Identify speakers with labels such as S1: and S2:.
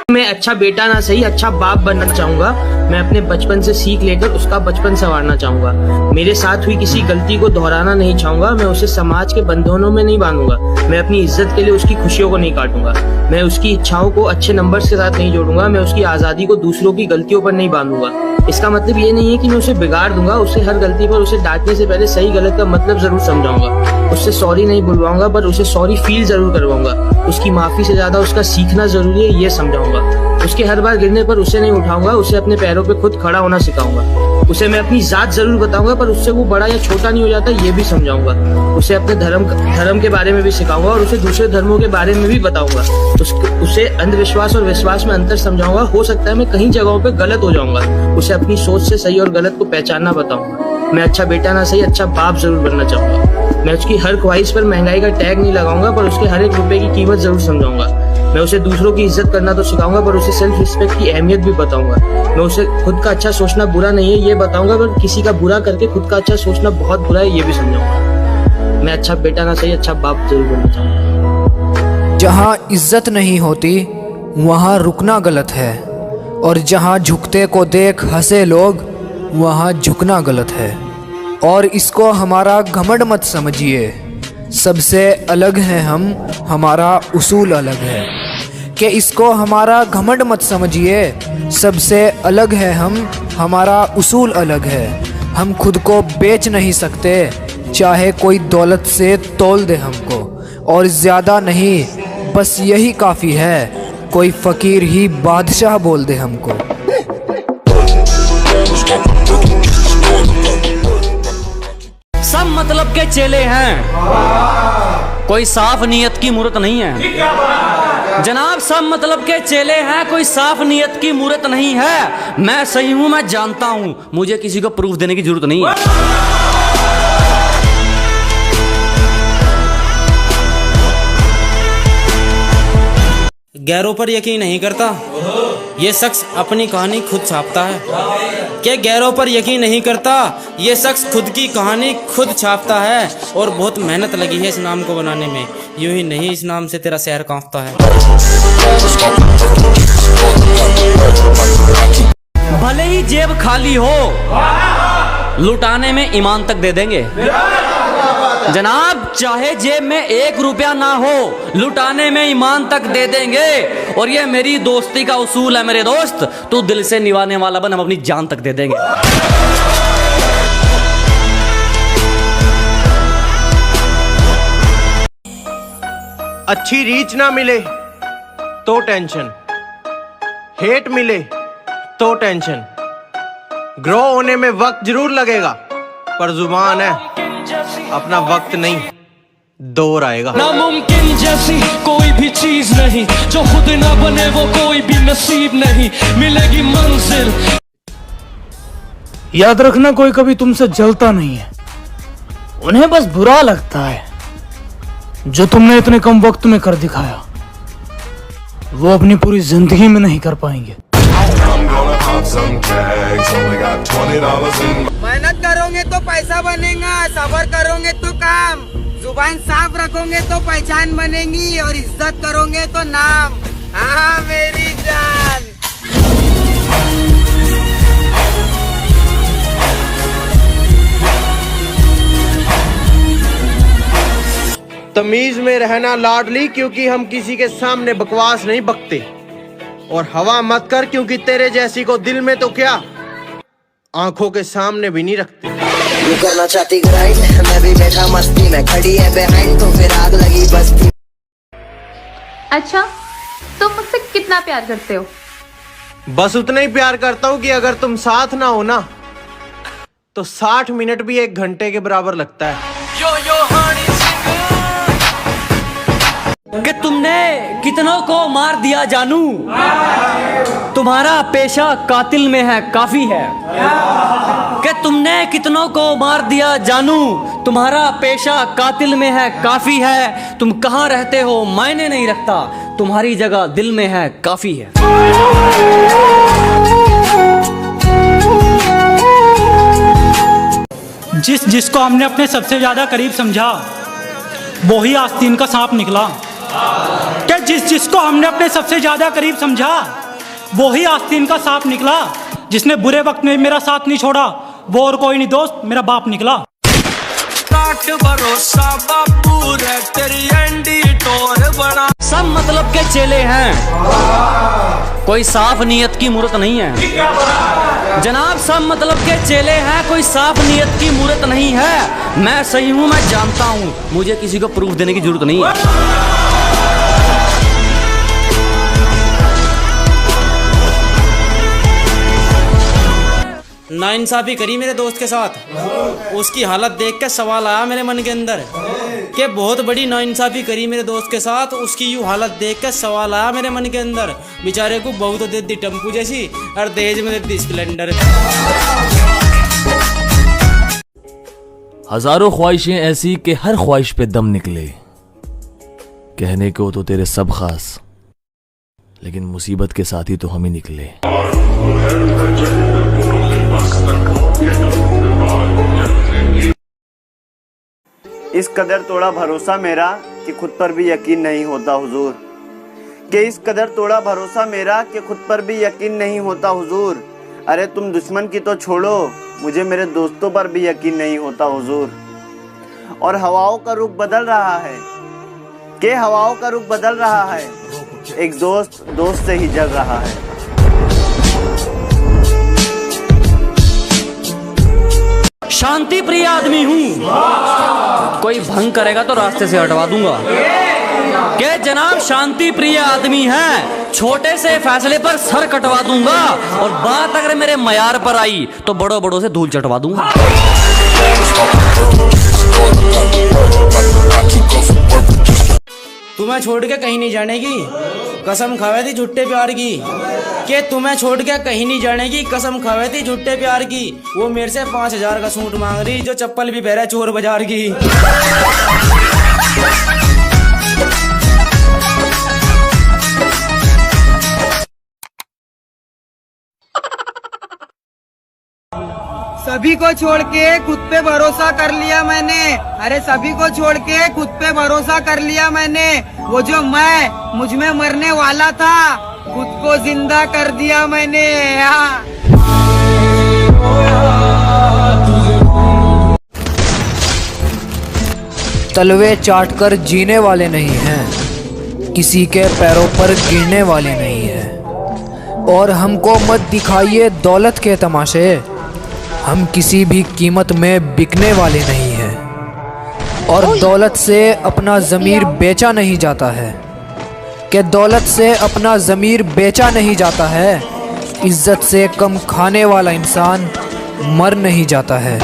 S1: मैं अच्छा बेटा ना सही अच्छा बाप बनना चाहूंगा। मैं अपने बचपन से सीख लेकर उसका बचपन संवारना चाहूंगा। मेरे साथ हुई किसी गलती को दोहराना नहीं चाहूंगा। मैं उसे समाज के बंधनों में नहीं बांधूंगा। मैं अपनी इज्जत के लिए उसकी खुशियों को नहीं काटूंगा। मैं उसकी इच्छाओं को अच्छे नंबर्स के साथ नहीं जोड़ूंगा। मैं उसकी आजादी को दूसरों की गलतियों पर नहीं बांधूंगा। इसका मतलब ये नहीं है कि मैं उसे बिगाड़ दूंगा। उससे हर गलती पर उसे डांटने से पहले सही गलत का मतलब जरूर समझाऊंगा। उससे सॉरी नहीं बुलवाऊंगा, पर उसे सॉरी फील जरूर करवाऊंगा। उसकी माफी से ज्यादा उसका सीखना जरूरी है, ये समझाऊंगा। उसके हर बार गिरने पर उसे नहीं उठाऊंगा। उसे अपने पैरों पे खुद खड़ा होना सिखाऊंगा। उसे मैं अपनी जात जरूर बताऊंगा, पर उससे वो बड़ा या छोटा नहीं हो जाता, ये भी समझाऊंगा। उसे अपने धर्म के बारे में भी सिखाऊंगा और उसे दूसरे धर्मों के बारे में भी बताऊंगा। उसे अंधविश्वास और विश्वास में अंतर समझाऊंगा। हो सकता है मैं कहीं जगहों पे गलत हो जाऊंगा। उसे अपनी सोच से सही और गलत को पहचानना बताऊंगा। मैं अच्छा बेटा ना सही अच्छा बाप जरूर बनना चाहूंगा। मैं उसकी हर ख्वाहिश पर महंगाई का टैग नहीं लगाऊंगा, पर उसके हर एक रुपए की कीमत जरूर समझाऊंगा। मैं उसे दूसरों की इज्जत करना तो सिखाऊंगा, पर उसे सेल्फ रिस्पेक्ट की अहमियत भी बताऊंगा। मैं उसे खुद का अच्छा सोचना बुरा नहीं है, ये बताऊंगा, पर किसी का बुरा करके खुद का अच्छा सोचना बहुत बुरा है, ये भी समझाऊंगा। मैं अच्छा बेटा ना सही अच्छा बाप जरूर बनना चाहूंगा।
S2: जहाँ इज्जत नहीं होती वहाँ रुकना गलत है, और जहाँ झुकते को देख हंसे लोग वहाँ झुकना गलत है। और इसको हमारा घमंड मत समझिए, सबसे अलग है हम, हमारा उसूल अलग है। कि इसको हमारा घमंड मत समझिए, सबसे अलग है हम, हमारा उसूल अलग है। हम खुद को बेच नहीं सकते, चाहे कोई दौलत से तोल दे हमको। और ज़्यादा नहीं, बस यही काफ़ी है, कोई फ़कीर ही बादशाह बोल दे हमको।
S3: सब मतलब के चेले हैं, कोई साफ नीयत की मूरत नहीं है जनाब। सब मतलब के चेले हैं, कोई साफ नीयत की मूरत नहीं है। मैं सही हूं, मैं जानता हूं, मुझे किसी को प्रूफ देने की जरूरत नहीं है। गैरों पर यकीन नहीं करता, ये शख्स अपनी कहानी खुद छापता है। कि गैरों पर यकीन नहीं करता, ये शख्स खुद की कहानी खुद छापता है। और बहुत मेहनत लगी है इस नाम को बनाने में, यूं ही नहीं इस नाम से तेरा शहर कांपता है। भले ही जेब खाली हो, लुटाने में ईमान तक दे देंगे जनाब। चाहे जेब में 1 रुपया ना हो, लुटाने में ईमान तक दे देंगे। और ये मेरी दोस्ती का उसूल है मेरे दोस्त, तू दिल से निभाने वाला बन, हम अपनी जान तक दे देंगे।
S4: अच्छी रीच ना मिले तो टेंशन, हेट मिले तो टेंशन। ग्रो होने में वक्त जरूर लगेगा, पर जुबान है अपना वक्त नहीं, दौर आएगा।
S5: नामुमकिन जैसी कोई भी चीज नहीं, जो खुद ना बने वो कोई भी नसीब नहीं, मिलेगी मंजिल।
S6: याद रखना, कोई कभी तुमसे जलता नहीं है, उन्हें बस बुरा लगता है। जो तुमने इतने कम वक्त में कर दिखाया, वो अपनी पूरी जिंदगी में नहीं कर पाएंगे।
S7: मेहनत करोगे तो पैसा बनेगा, सब्र करोगे तो काम, जुबान साफ रखोगे तो पहचान बनेगी, और इज्जत करोगे तो नाम। हाँ मेरी जान।
S4: तमीज में रहना लाडली, क्योंकि हम किसी के सामने बकवास नहीं बकते। और हवा मत कर, क्योंकि तेरे जैसी को दिल में तो क्या, आंखों के सामने भी नहीं रखते।
S8: तू करना चाहती ग्राइंड, मैं भी बैठा मस्ती में, खड़ी है बिहाइंड तो फिर आग लगी बस्ती।
S9: अच्छा, तुम मुझसे कितना प्यार करते हो?
S4: बस उतना ही प्यार करता हूँ कि अगर तुम साथ ना हो ना, तो 60 मिनट भी 1 घंटे के बराबर लगता है।
S3: कि तुमने कितनों को मार दिया जानू, तुम्हारा पेशा कातिल में है काफी है। कि तुमने कितनों को मार दिया जानू, तुम्हारा पेशा कातिल में है काफी है। तुम कहाँ रहते हो मायने नहीं रखता, तुम्हारी जगह दिल में है काफी है।
S6: जिसको हमने अपने सबसे ज्यादा करीब समझा, वो ही आस्तीन का सांप निकला। कि जिसको हमने अपने सबसे ज्यादा करीब समझा वो ही आस्तीन का सांप निकला। जिसने बुरे वक्त में मेरा साथ नहीं छोड़ा वो और कोई नहीं दोस्त, मेरा बाप निकला।
S5: भरोसा बापू रे तेरी एंडी टोर बड़ा।
S3: सब मतलब के चेले हैं, कोई साफ नीयत की मूरत नहीं है जनाब। सब मतलब के चेले हैं, कोई साफ नीयत की मूरत नहीं है। मैं सही हूं, मैं जानता हूं, मुझे किसी को प्रूफ देने की जरूरत नहीं है। नाइंसाफी करी मेरे दोस्त के साथ, उसकी हालत देख के सवाल आया मेरे मन के अंदर कि बहुत बड़ी नाइंसाफी करी मेरे दोस्त के साथ। उसकी यूँ हालत देख के सवाल आया मेरे मन के अंदर, बेचारे को बहू तो दे दी टेम्पू जैसी और दहेज में दे दी स्प्लेंडर।
S10: हजारों ख्वाहिशें ऐसी कि हर ख्वाहिश पे दम निकले। कहने को तो तेरे सब खास, लेकिन मुसीबत के साथ ही तो हम ही निकले।
S11: इस कदर तोड़ा भरोसा मेरा कि खुद पर भी यकीन नहीं होता हुजूर। कि इस कदर तोड़ा भरोसा मेरा कि खुद पर भी यकीन नहीं होता हुजूर। अरे तुम दुश्मन की तो छोड़ो, मुझे मेरे दोस्तों पर भी यकीन नहीं होता हुजूर। और हवाओं का रुख बदल रहा है, कि हवाओं का रुख बदल रहा है। एक दोस्त से ही जल रहा है।
S3: शांति प्रिय आदमी हूँ, कोई भंग करेगा तो रास्ते से हटवा दूंगा। के जनाब शांति प्रिय आदमी है, छोटे से फैसले पर सर कटवा दूंगा। और बात अगर मेरे मयार पर आई तो बड़ों बड़ों से धूल चटवा दूंगा।
S12: तुम्हें छोड़ के कहीं नहीं जाने की कसम खावे थी झूठे प्यार की। कि तुम्हें छोड़ के कहीं नहीं जाने की कसम खावे थी झूठे प्यार की। वो मेरे से 5000 का सूट मांग रही, जो चप्पल भी पहरे चोर बाजार की।
S7: सभी को छोड़ के खुद पे भरोसा कर लिया मैंने। अरे सभी को छोड़ के खुद पे भरोसा कर लिया मैंने। वो जो मैं मुझ में मरने वाला था, खुद को जिंदा कर दिया मैंने।
S2: तलवे चाटकर जीने वाले नहीं हैं, किसी के पैरों पर गिरने वाले नहीं हैं। और हमको मत दिखाइए दौलत के तमाशे, हम किसी भी कीमत में बिकने वाले नहीं हैं। और दौलत से अपना ज़मीर बेचा नहीं जाता है, कि दौलत से अपना ज़मीर बेचा नहीं जाता है। इज़्ज़त से कम खाने वाला इंसान मर नहीं जाता है।